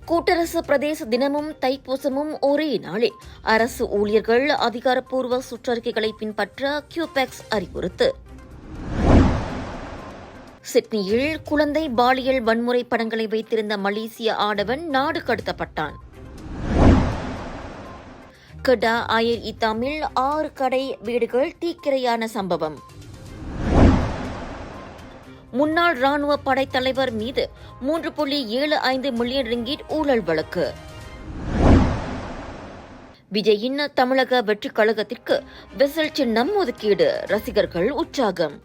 கூட்டரசு பிரதேச தினமும் தைப்பூசமும் ஒரே நாளில் அரசு ஊழியர்கள் அதிகாரப்பூர்வ சுற்றறிக்கைகளை பின்பற்ற கியூபெக்ஸ் அறிவுறுத்து. சிட்னியில் குழந்தை பாலியல் வன்முறை படங்களை வைத்திருந்த மலேசிய ஆடவன் நாடு கடத்தப்பட்டான். கடா அயர் இத்தாமில் 6 கடை வீடுகள் தீக்கிரையான சம்பவம். முன்னாள் ராணுவ படைத்தலைவர் மீது 3.75 மில்லியன் ரிங்கிட் ஊழல் வழக்கு. விஜயின் தமிழக வெற்றிக் கழகத்திற்கு விசில் சின்னம் ஒதுக்கீடு, ரசிகர்கள் உற்சாகம்.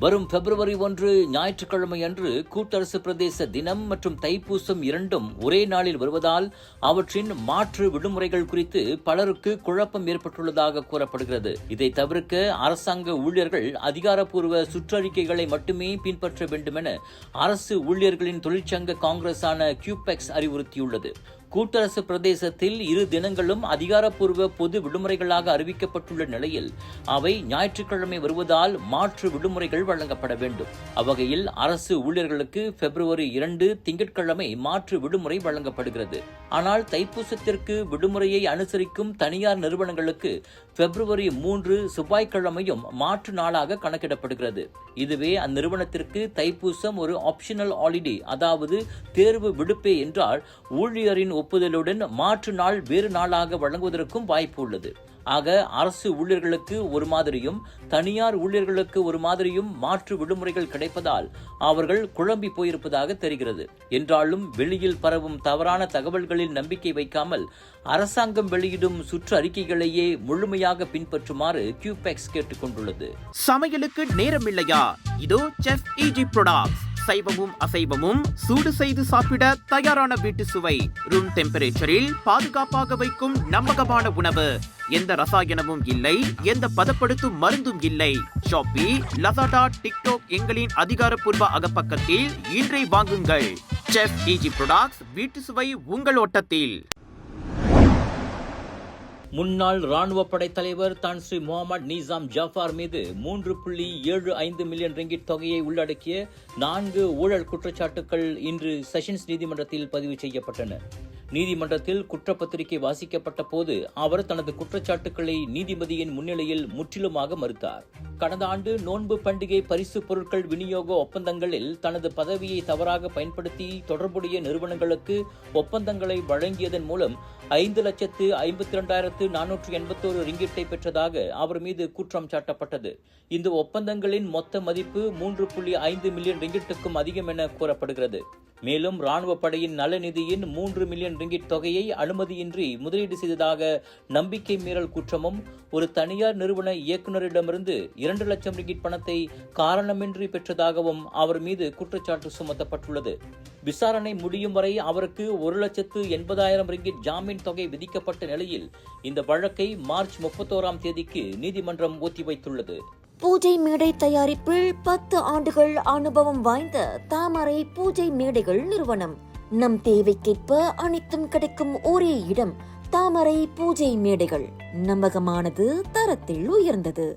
வரும் பிப்ரவரி 1 ஞாயிற்றுக்கிழமை அன்று கூட்டரசு பிரதேச தினம் மற்றும் தைப்பூசம் இரண்டும் ஒரே நாளில் வருவதால் அவற்றின் மாற்று விடுமுறைகள் குறித்து பலருக்கு குழப்பம் ஏற்பட்டுள்ளதாக கூறப்படுகிறது. இதை தவிர்க்க அரசாங்க ஊழியர்கள் அதிகாரப்பூர்வ சுற்றறிக்கைகளை மட்டுமே பின்பற்ற வேண்டும் என அரசு ஊழியர்களின் தொழிற்சங்க காங்கிரஸான கியூபெக்ஸ் அறிவுறுத்தியுள்ளது. கூட்டரசு பிரதேசத்தில் 2 தினங்களும் அதிகாரப்பூர்வ பொது விடுமுறைகளாக அறிவிக்கப்பட்டுள்ள நிலையில் அவை ஞாயிற்றுக்கிழமை வருவதால் மாற்று விடுமுறைகள் வழங்கப்பட வேண்டும். அவ்வகையில் அரசு ஊழியர்களுக்கு பிப்ரவரி 2 திங்கட்கிழமை மாற்று விடுமுறை வழங்கப்படுகிறது. ஆனால் தைப்பூசத்திற்கு விடுமுறையை அனுசரிக்கும் தனியார் நிறுவனங்களுக்கு பிப்ரவரி 3 செவ்வாய்க்கிழமையும் மாற்று நாளாக கணக்கிடப்படுகிறது. இதுவே அந்நிறுவனத்திற்கு தைப்பூசம் ஒரு ஆப்ஷனல் ஹாலிடே, அதாவது தேர்வு விடுப்பே என்றால் ஊழியரின் ஒப்புதலுடன் மாற்று நாள் வேறு நாளாக வழங்குவதற்கும் வாய்ப்பு உள்ளது. ஆக அரசு ஊழியர்களுக்கு ஒரு மாதிரியும் தனியார் ஊழியர்களுக்கு ஒரு மாதிரியும் மாற்று விடுமுறைகள் கிடைப்பதால் அவர்கள் குழம்பி போயிருப்பதாக தெரிகிறது. என்றாலும் வெளியில் பரவும் தவறான தகவல்களில் நம்பிக்கை வைக்காமல் அரசாங்கம் வெளியிடும் சுற்று அறிக்கைகளையே முழுமையாக பின்பற்றுமாறு கியூபெக்ஸ் கேட்டுக் கொண்டுள்ளது. சமையலுக்கு நேரம் இல்லையா? இதோ செஃப் ஈஜி ப்ராடக்ட்ஸ். சைவமும் அசைவமும் சூடு செய்து சாப்பிட தயாரான வீட்டு சுவை. ரூம் டெம்பரேச்சரில் பாதுகாப்பாக வைக்கும் நம்பகமான உணவு. எந்த ரசாயனமும் இல்லை, எந்த பதப்படுத்தும் மருந்தும் இல்லை. ஷாப்பி, லசாடா, டிக்டாக் எங்களின் அதிகாரப்பூர்வ அகப்பக்கத்தில் இன்றை வாங்குங்கள். செஃப் ஈஜி ப்ராடக்ட்ஸ், வீட்டு சுவை உங்கள் ஓட்டத்தில். முன்னாள் ராணுவ படைத்தலைவர் தான் ஸ்ரீ முகமது நிசாம் ஜாஃபார் மீது 3.75 மில்லியன் ரிங்கிட் தொகையை உள்ளடக்கிய 4 ஊழல் குற்றச்சாட்டுகள் இன்று செஷன்ஸ் நீதிமன்றத்தில் பதிவு செய்யப்பட்டன. நீதிமன்றத்தில் குற்றப்பத்திரிகை வாசிக்கப்பட்ட போது அவர் தனது குற்றச்சாட்டுக்களை நீதிபதியின் முன்னிலையில் முற்றிலுமாக மறுத்தார். கடந்த ஆண்டு நோன்பு பண்டிகை பரிசு பொருட்கள் விநியோக ஒப்பந்தங்களில் தனது பதவியை தவறாக பயன்படுத்தி தொடர்புடைய நிறுவனங்களுக்கு ஒப்பந்தங்களை வழங்கியதன் மூலம் 5,52,481 ரிங்கிட்டை பெற்றதாக அவர் மீது குற்றம் சாட்டப்பட்டது. இந்த ஒப்பந்தங்களின் மொத்த மதிப்பு 3.5 மில்லியன் ரிங்கிட்டுக்கும் அதிகம் என கூறப்படுகிறது. மேலும் ராணுவ படையின் நலநிதியின் 3 மில்லியன் ரிங்கிட் தொகையை அனுமதியின்றி முதலீடு செய்ததாக நம்பிக்கை மீறல் குற்றமும், ஒரு தனியார் நிறுவன இயக்குநரிடமிருந்து 2 லட்சம் ரிங்கிட் பணத்தை காரணமின்றி பெற்றதாகவும் அவர் மீது குற்றச்சாட்டு சுமத்தப்பட்டுள்ளது. விசாரணை முடியும் வரை அவருக்கு 1,80,000 ரிங்கிட் ஜாமீன் தொகை விதிக்கப்பட்ட நிலையில் இந்த வழக்கை மார்ச் 31 தேதிக்கு நீதிமன்றம் ஒத்திவைத்துள்ளது. பூஜை மேடை தயாரிப்பில் 10 ஆண்டுகள் அனுபவம் வாய்ந்த தாமரை பூஜை மேடைகள் நிறுவனம். நம் தேவைக்கேற்ப அனைத்தும் கிடைக்கும் ஒரே இடம் தாமரை பூஜை மேடைகள். நம்பகமானது, தரத்தில் உயர்ந்தது.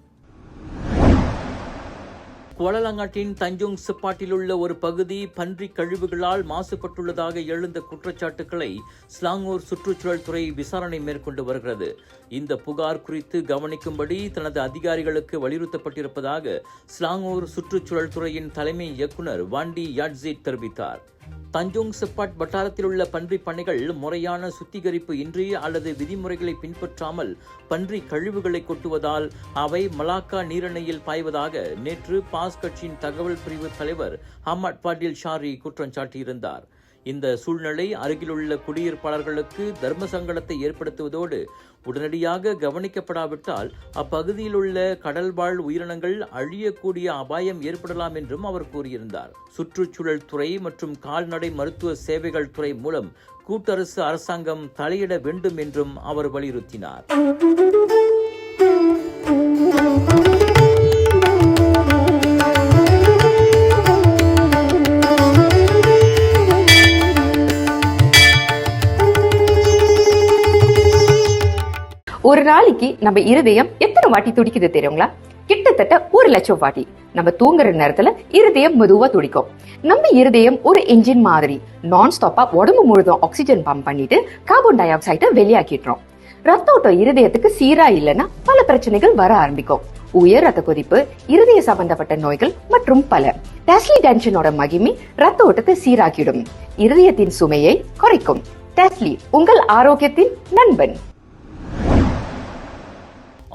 கோலாலங்காட்டின் தஞ்சோங் சிப்பாட்டில் உள்ள ஒரு பகுதி பன்றி கழிவுகளால் மாசுபட்டுள்ளதாக எழுந்த குற்றச்சாட்டுக்களை ஸ்லாங்கூர் சுற்றுச்சூழல் துறை விசாரணை மேற்கொண்டு வருகிறது. இந்த புகார் குறித்து கவனிக்கும்படி தனது அதிகாரிகளுக்கு வலியுறுத்தப்பட்டிருப்பதாக ஸ்லாங்கூர் சுற்றுச்சூழல் துறையின் தலைமை இயக்குநர் வாண்டி யாட்ஜிட் தெரிவித்தார். தஞ்சோங் சிப்பாட் வட்டாரத்தில் உள்ள பன்றி பண்ணைகள் முறையான சுத்திகரிப்பு இன்றி அல்லது விதிமுறைகளை பின்பற்றாமல் பன்றி கழிவுகளை கொட்டுவதால் அவை மலாக்கா நீரிணையில் பாய்வதாக நேற்று பாஸ் கட்சியின் தகவல் பிரிவு தலைவர் ஹமாட் பாட்டில் ஷாரி குற்றம் சாட்டியிருந்தார். இந்த சூழ்நிலை அருகிலுள்ள குடியிருப்பாளர்களுக்கு தர்ம சங்கடத்தை ஏற்படுத்துவதோடு உடனடியாக கவனிக்கப்படாவிட்டால் அப்பகுதியில் உள்ள கடல்வாழ் உயிரினங்கள் அழியக்கூடிய அபாயம் ஏற்படலாம் என்றும் அவர் கூறியிருந்தார். சுற்றுச்சூழல் துறை மற்றும் கால்நடை மருத்துவ சேவைகள் துறை மூலம் கூட்டரசு அரசாங்கம் தலையிட வேண்டும் என்றும் அவர் வலியுறுத்தினார். ஒரு நாளைக்கு நம்ம இருதயம் எத்தனை வாட்டி துடிக்குது தெரியுங்களா? கிட்ட கிட்டத்தட்ட 1,00,000 வாட்டி. நம்ம தூங்குற நேரத்துல இருதயம் மெதுவா துடிக்கும். நம்ம இருதயம் ஒரு என்ஜின் மாதிரி நான் ஸ்டாப்பா உடம்பு முழுதும் ஆக்சிஜன் பம்ப் பண்ணிட்டு கார்பன் டை ஆக்சைடை வெளியாக்கிட்டுறோம். ரத்த ஓட்டம் இருதயத்துக்கு சீரா இல்லைன்னா பல பிரச்சனைகள் வர ஆரம்பிக்கும். உயர் ரத்த கொதிப்பு, இருதய சம்பந்தப்பட்ட நோய்கள் மற்றும் பல. டெஸ்லி டென்ஷனோட மகிமை ரத்த ஓட்டத்தை சீராக்கிடும், இருதயத்தின் சுமையை குறைக்கும். டெஸ்லி, உங்கள் ஆரோக்கியத்தின் நண்பன்.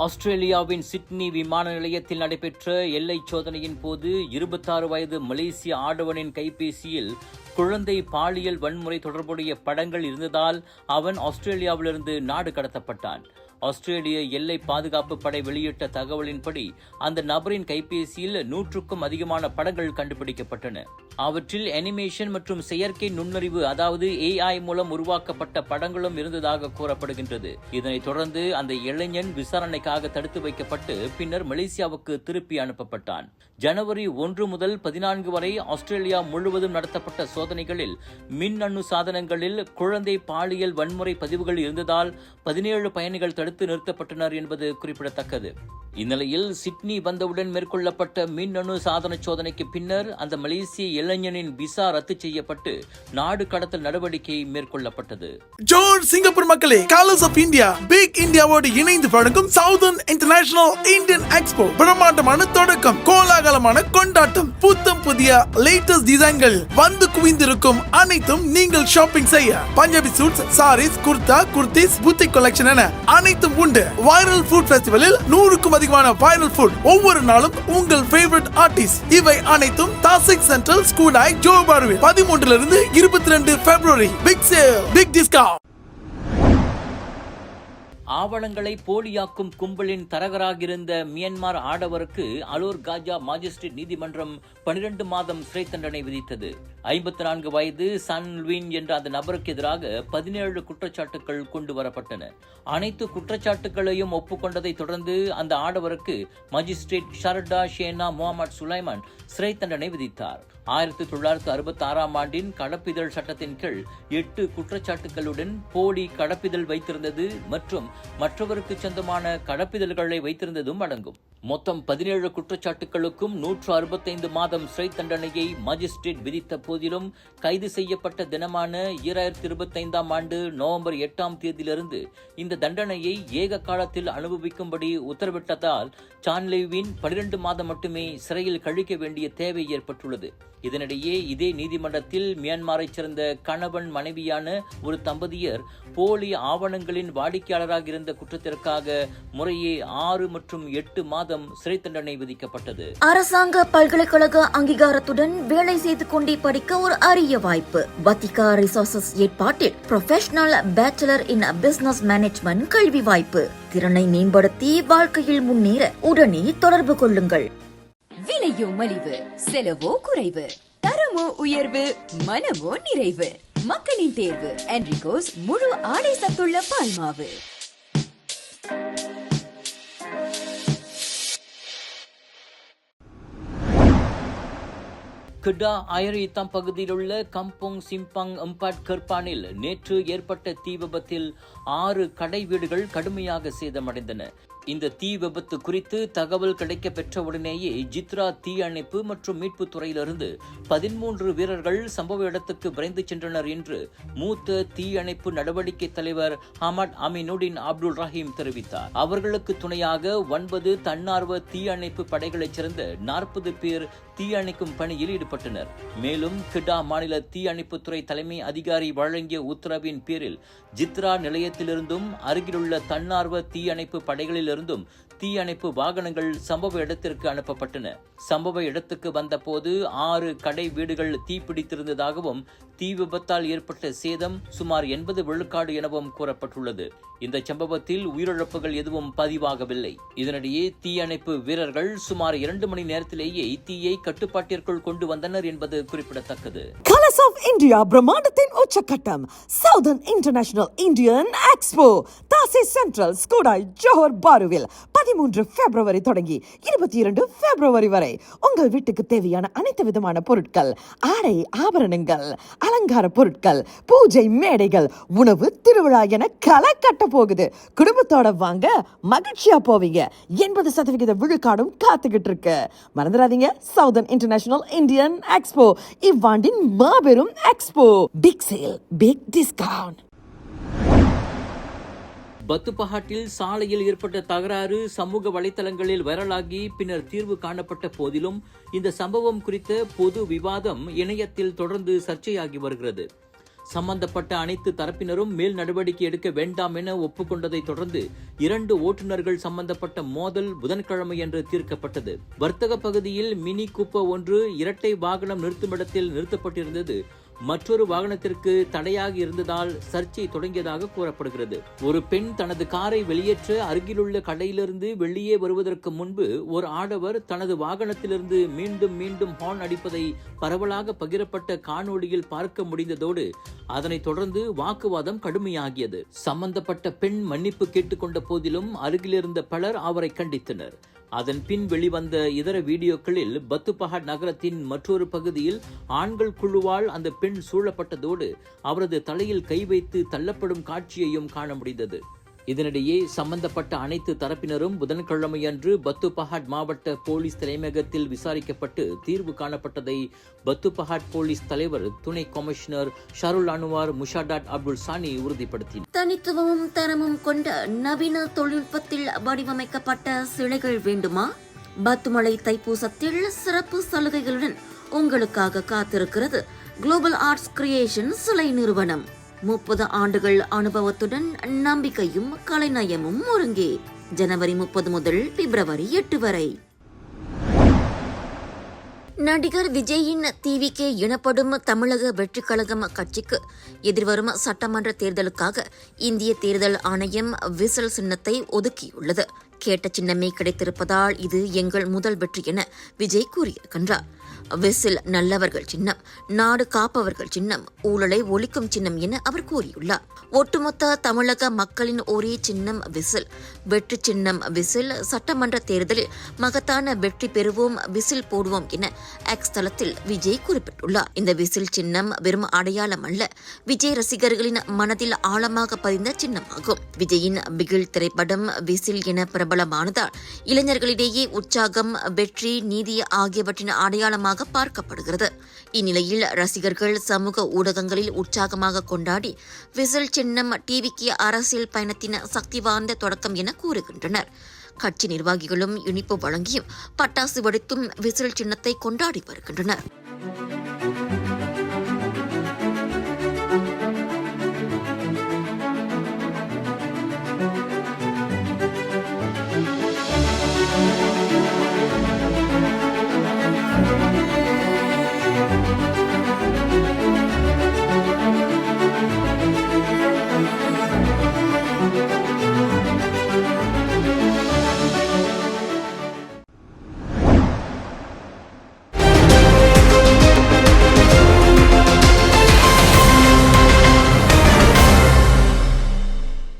ஆஸ்திரேலியாவின் சிட்னி விமான நிலையத்தில் நடைபெற்ற எல்லை சோதனையின் போது 26 வயது மலேசிய ஆடவனின் கைபேசியில் குழந்தை பாலியல் வன்முறை தொடர்புடைய படங்கள் இருந்ததால் அவன் ஆஸ்திரேலியாவிலிருந்து நாடு கடத்தப்பட்டான். ஆஸ்திரேலிய எல்லை பாதுகாப்பு படை வெளியிட்ட தகவலின்படி அந்த நபரின் கைபேசியில் 100க்கும் அதிகமான படங்கள் கண்டுபிடிக்கப்பட்டன. அவற்றில் அனிமேஷன் மற்றும் செயற்கை நுண்ணறிவு அதாவது AI மூலம் உருவாக்கப்பட்ட படங்களும் இருந்ததாக கூறப்படுகின்றது. இதனைத் தொடர்ந்து அந்த இளைஞன் விசாரணைக்காக தடுத்து வைக்கப்பட்டு பின்னர் மலேசியாவுக்கு திருப்பி அனுப்பப்பட்டான். ஜனவரி 1 முதல் 14 வரை ஆஸ்திரேலியா முழுவதும் நடத்தப்பட்ட சோதனைகளில் மின்னணு சாதனங்களில் குழந்தை பாலியல் வன்முறை பதிவுகள் இருந்ததால் 17 பயணிகள் தடுத்து நிறுத்தப்பட்டனர் என்பது குறிப்பிடத்தக்கது. இந்நிலையில் சிட்னி வந்தவுடன் மேற்கொள்ளப்பட்ட மின்னணு சாதன சோதனைக்கு பின்னர் அந்த மலேசிய இளைஞனின் விசா ரத்து செய்யப்பட்டு நாடு கடத்தல் நடவடிக்கை மேற்கொள்ளப்பட்டது. ஜோர் சிங்கப்பூர் மக்களே, கலர்ஸ் ஆஃப் இந்தியா பிக் இந்தியாவோடு இணைந்து வழங்கும் சவுதர்ன் இன்டர்நேஷனல் இந்தியன் எக்ஸ்போ பிரம்மாண்டமான தொடக்கம், கோலாகலமான கொண்டாட்டம், புத்தம் புதிய லேட்டஸ்ட் டிசைன்கள் வந்து குவிந்திருக்கும். அனைத்தும் நீங்கள் ஷாப்பிங் செய்ய Punjabi suits, saris, kurta, kurtis, boutique collection என அனைத்தும் உண்டு. வைரல் ஃபுட் ஃபெஸ்டிவலில் 100க்கும் அதிகமான வைரல் ஃபுட், ஒவ்வொரு நாளும் உங்கள் ஃபேவரட் ஆர்டிஸ்ட். இவை அனைத்தும் தாசிக் சென்ட்ரல் ஸ்கூடாய் ஜோஹர் பாருவில் 13 to 22 February. Big sale, big discount. ஆவணங்களை போலியாக்கும் கும்பலின் தரகராகிருந்த மியான்மர் ஆடவருக்கு அலோர் காஜா மாஜிஸ்ட்ரேட் நீதிமன்றம் 12 மாதம் சிறை தண்டனை விதித்தது. 54 வயது சன் லுவின் என்ற அந்த நபருக்கு எதிராக 17 குற்றச்சாட்டுகள் கொண்டு வரப்பட்டன. அனைத்து குற்றச்சாட்டுகளையும் ஒப்புக்கொண்டதை தொடர்ந்து அந்த ஆடவருக்கு மாஜிஸ்ட்ரேட் ஷர்டா ஷேனா முகமது சுலைமான் சிறை தண்டனை விதித்தார். 1966ஆம் ஆண்டின் கடப்பிதழ் சட்டத்தின் கீழ் 8 குற்றச்சாட்டுகளுடன் போலி கடப்பிதழ் வைத்திருந்தது மற்றும் மற்றவருக்கு சொந்தமான கடப்பிதழ்களை வைத்திருந்ததும் அடங்கும். மொத்தம் 17 குற்றச்சாட்டுகளுக்கும் 165 மாதம் சிறை தண்டனையை மாஜிஸ்ட்ரேட் விதித்த போதிலும் கைது செய்யப்பட்ட தினமான 2025ஆம் ஆண்டு நவம்பர் 8ஆம் தேதியிலிருந்து இந்த தண்டனையை ஏக காலத்தில் அனுபவிக்கும்படி உத்தரவிட்டதால் சான்லேவின் 12 மாதம் மட்டுமே சிறையில் கழிக்க வேண்டிய தேவை ஏற்பட்டுள்ளது. இதனிடையே இதே நீதிமன்றத்தில் மியான்மரைச் சேர்ந்த கணவன் மனைவியான ஒரு தம்பதியர் போலி ஆவணங்களின் வாடிக்கையாளராக இருந்த குற்றத்திற்காக முறையே 6 மற்றும் 8 மாதம் சிறை தண்டனை விதிக்கப்பட்டது. அரசாங்க பல்கலைக்கழக அங்கீகாரத்துடன் வேலை செய்து கொண்டே படிக்க ஒரு அரிய வாய்ப்பு. வத்திகா ரிசோர்சஸ் ஏற்பாட்டில் ப்ரொஃபஷனல் பேச்சுலர் இன் பிசினஸ் மேனேஜ்மெண்ட் கல்வி வாய்ப்பு. திறனை மேம்படுத்தி வாழ்க்கையில் முன்னேற உடனே தொடர்பு கொள்ளுங்கள். விலையோ மலிவு, செலவோ குறைவு, தரமோ உயர்வு, மனமோ நிறைவு. மக்களின் தேர்வு என்ரிகோஸ் முழு ஆடை சத்துள்ள பால்மாவு. கிடா அயரித்தாம் பகுதியில் உள்ள கம்போங் சிம்பாங் எம்பாட் கர்பானில் நேற்று ஏற்பட்ட தீ விபத்தில் 6 கடை வீடுகள் கடுமையாக சேதமடைந்தன. இந்த தீ விபத்து குறித்து தகவல் கிடைக்க பெற்றவுடனேயே ஜித்ரா தீ அணைப்பு மற்றும் மீட்பு துறையிலிருந்து 13 வீரர்கள் சம்பவ இடத்துக்கு விரைந்து சென்றனர் என்று மூத்த தீ அணைப்பு நடவடிக்கை தலைவர் ஹமட் அமினுடின் அப்துல் ரஹீம் தெரிவித்தார். அவர்களுக்கு துணையாக 9 தன்னார்வ தீ அணைப்பு படைகளைச் சேர்ந்த 40 பேர் தீ அணைக்கும் பணியில் ஈடுபட்டனர். மேலும் கிடா மாநில தீ அணைப்புத்துறை தலைமை அதிகாரி வழங்கிய உத்தரவின் பேரில் ஜித்ரா நிலையத்திலிருந்தும் அருகிலுள்ள தன்னார்வ தீ அணைப்பு படைகளிலிருந்தும் தீ அணைப்பு வாகனங்கள் சம்பவ இடத்திற்கு அனுப்பப்பட்டன. சம்பவ இடத்துக்கு வந்தபோது 6 கடை வீடுகள் தீப்பிடித்திருந்ததாகவும் தீ விபத்தால் ஏற்பட்ட சேதம் சுமார் 80 விழுக்காடு எனவும் கூறப்பட்டுள்ளது. இந்த சம்பவத்தில் உயிரிழப்புகள் எதுவும் பதிவாகவில்லை. இதனிடையே தீ அணைப்பு வீரர்கள் சுமார் 2 மணி நேரத்திலேயே தீயை கட்டுப்பாட்டிற்குள் கொண்டு வந்தனர் என்பது குறிப்பிடத்தக்கது. கலர்ஸ் ஆஃப் இந்தியா பிரம்மாண்டத்தின் உச்சக்கட்டம் southern international Indian expo Tasek Central Skudai Johor பாருவில் 13 February தொடங்கி 22 February வரை. உங்கள் வீட்டுக்கு தேவையான அனைத்து விதமான பொருட்கள், ஆடை, ஆபரணங்கள், அலங்கார பொருட்கள், பூஜை மேடைகள், உணவு திருவிழா என களை கட்ட போகுது. குடும்பத்தோட வாங்க, மகிழ்ச்சியா போவீங்க. 80% விழுக்காடும் காத்துக்கிட்டு இருக்கு. மறந்துடாதீங்க, சவுதர்ன் இன்டர்நேஷனல் இந்தியன் எக்ஸ்போ இவ்வாண்டின் மாபெரும் expo. Big sale, big discount. பத்துப்பஹாட்டில் சாலையில் ஏற்பட்ட தகராறு சமூக வலைதளங்களில் வைரலாகி பின்னர் தீர்வு காணப்பட்ட போதிலும் இந்த சம்பவம் குறித்த பொது விவாதம் இணையத்தில் தொடர்ந்து சர்ச்சையாகி வருகிறது. சம்பந்தப்பட்ட அனைத்து தரப்பினரும் மேல் நடவடிக்கை எடுக்க வேண்டாம் என ஒப்புக்கொண்டதை தொடர்ந்து 2 ஓட்டுநர்கள் சம்பந்தப்பட்ட மோதல் புதன்கிழமையன்று தீர்க்கப்பட்டது. வர்த்தக பகுதியில் மினி கூப்பர் ஒன்று இரட்டை வாகனம் நிறுத்துமிடத்தில் நிறுத்தப்பட்டிருந்தது மற்றொரு வாகனத்திற்கு தடையாக இருந்ததால் சர்ச்சை தொடங்கியதாக கூறப்படுகிறது. ஒரு பெண் தனது காரை வெளியேற்ற அருகிலுள்ள கடையிலிருந்து வெளியே வருவதற்கு முன்பு ஒரு ஆடவர் தனது வாகனத்திலிருந்து மீண்டும் மீண்டும் ஹார்ன் அடிப்பதை பரவலாக பகிரப்பட்ட காணொளியில் பார்க்க முடிந்ததோடு அதனைத் தொடர்ந்து வாக்குவாதம் கடுமையாகியது. சம்பந்தப்பட்ட பெண் மன்னிப்பு கேட்டுக்கொண்ட போதிலும் அருகிலிருந்த பலர் அவரை கண்டித்தனர். அதன் பின் வெளிவந்த இதர வீடியோக்களில் பத்துப்பஹாட் நகரத்தின் மற்றொரு பகுதியில் ஆண்கள் குழுவால் அந்த பெண் சூழப்பட்டதோடு அவரது தலையில் கை வைத்து தள்ளப்படும் காட்சியையும் காண முடிந்தது. இதனிடையே சம்பந்தப்பட்ட அனைத்து தரப்பினரும் புதன்கிழமையன்று பத்துப்பஹாட் மாவட்ட போலீஸ் தலைமையகத்தில் விசாரிக்கப்பட்டு தீர்வு காணப்பட்டதை பத்துப்பஹாட் போலீஸ் தலைவர் துணை கமிஷனர் ஷருல் அன்வார் முஷாடாட் அப்துல் சானி உறுதிப்படுத்தினார். தனித்துவமும் தரமும் கொண்ட நவீன தொழில்நுட்பத்தில் வடிவமைக்கப்பட்ட சிலைகள் வேண்டுமா? பத்துமலை தைப்பூசத்தில் சிறப்பு சலுகைகளுடன் உங்களுக்காக காத்திருக்கிறது குளோபல் ஆர்ட்ஸ் கிரியேஷன் சிலை நிறுவனம். 30 ஆண்டுகள் அனுபவத்துடன் நம்பிக்கையும் கலைநயமும் ஒருங்கே. ஜனவரி 30 முதல் பிப்ரவரி 8 வரை. நடிகர் விஜயின் டிவிகே எனப்படும் தமிழக வெற்றிக் கழகம் கட்சிக்கு எதிர்வரும் சட்டமன்ற தேர்தலுக்காக இந்திய தேர்தல் ஆணையம் விசில் சின்னத்தை ஒதுக்கியுள்ளது. கேட்ட சின்னமே கிடைத்திருப்பதால் இது எங்கள் முதல் வெற்றி என விஜய் கூறியிருக்கின்றார். விசில் நல்லவர்கள் சின்னம், நாடு காப்பவர்கள் சின்னம், ஊழலை ஒழிக்கும் சின்னம் என அவர் கூறியுள்ளார். ஒட்டுமொத்த தமிழக மக்களின் ஒரே சின்னம் விசில், வெற்றி சின்னம் விசில். சட்டமன்ற தேர்தலில் மகத்தான வெற்றி பெறுவோம், விசில் போடுவோம் என எக்ஸ் தளத்தில் விஜய் குறிப்பிட்டுள்ளார். இந்த விசில் சின்னம் வெறும் அடையாளம் அல்ல, விஜய் ரசிகர்களின் மனதில் ஆழமாக பதிந்த சின்னமாகும். விஜயின் பிகில் திரைப்படம் விசில் என பிரபலமானதால் இளைஞர்களிடையே உற்சாகம், வெற்றி, நீதி ஆகியவற்றின் அடையாளமாக பார்க்கப்படுகிறது. இந்நிலையில் ரசிகர்கள் சமூக ஊடகங்களில் உற்சாகமாக கொண்டாடி விசில் சின்னம் டிவிக்கு அரசியல் பயணத்தின் சக்தி வாய்ந்த தொடக்கம் என கூறுகின்றனர். கட்சி நிர்வாகிகளும் இனிப்பு வழங்கியும் பட்டாசு வெடித்தும் விசில் சின்னத்தை கொண்டாடி வருகின்றனர்.